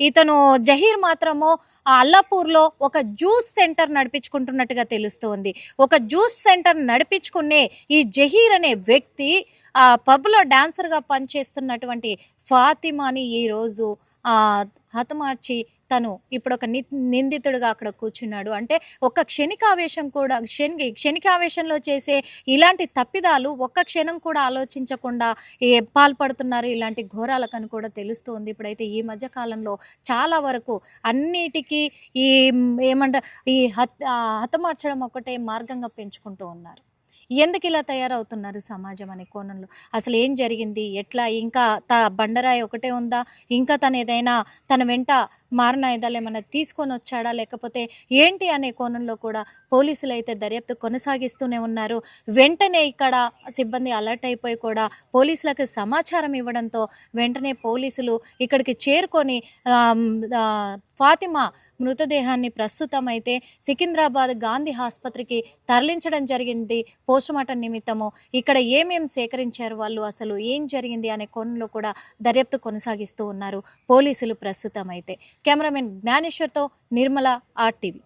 ఇతను జహీర్ మాత్రము అల్లాపూర్లో ఒక జ్యూస్ సెంటర్ నడిపించుకుంటున్నట్టుగా తెలుస్తోంది. ఒక జ్యూస్ సెంటర్ నడిపించుకునే ఈ జహీర్ అనే వ్యక్తి పబ్లో డాన్సర్గా పనిచేస్తున్నటువంటి ఫాతిమాని ఈరోజు హతమార్చి తను ఇప్పుడు ఒక నిందితుడిగా అక్కడ కూర్చున్నాడు. అంటే ఒక క్షణికావేశం కూడా క్షణికావేశంలో చేసే ఇలాంటి తప్పిదాలు ఒక్క క్షణం కూడా ఆలోచించకుండా పాల్పడుతున్నారు ఇలాంటి ఘోరాలకని కూడా తెలుస్తుంది. ఇప్పుడైతే ఈ మధ్య కాలంలో చాలా వరకు అన్నిటికీ ఈ ఈ హతమార్చడం ఒకటే మార్గంగా పెంచుకుంటూ ఉన్నారు. ఎందుకు ఇలా తయారవుతున్నారు సమాజం అనే కోణంలో? అసలు ఏం జరిగింది? ఎట్లా? ఇంకా బండరాయి ఒకటే ఉందా? ఇంకా తన వెంట మారణాయుధాలు ఏమైనా తీసుకొని వచ్చాడా, లేకపోతే ఏంటి అనే కోణంలో కూడా పోలీసులు అయితే దర్యాప్తు కొనసాగిస్తూనే ఉన్నారు. వెంటనే ఇక్కడ సిబ్బంది అలర్ట్ అయిపోయి కూడా పోలీసులకు సమాచారం ఇవ్వడంతో వెంటనే పోలీసులు ఇక్కడికి చేరుకొని ఫాతిమా మృతదేహాన్ని ప్రస్తుతం అయితే సికింద్రాబాద్ గాంధీ ఆసుపత్రికి తరలించడం జరిగింది పోస్టుమార్టం నిమిత్తము. ఇక్కడ ఏమేం సేకరించారు వాళ్ళు, అసలు ఏం జరిగింది అనే కోణంలో కూడా దర్యాప్తు కొనసాగిస్తూ ఉన్నారు పోలీసులు ప్రస్తుతం అయితే. కెమెరామెన్ జ్ఞానేశ్వర్తో నిర్మల RTV.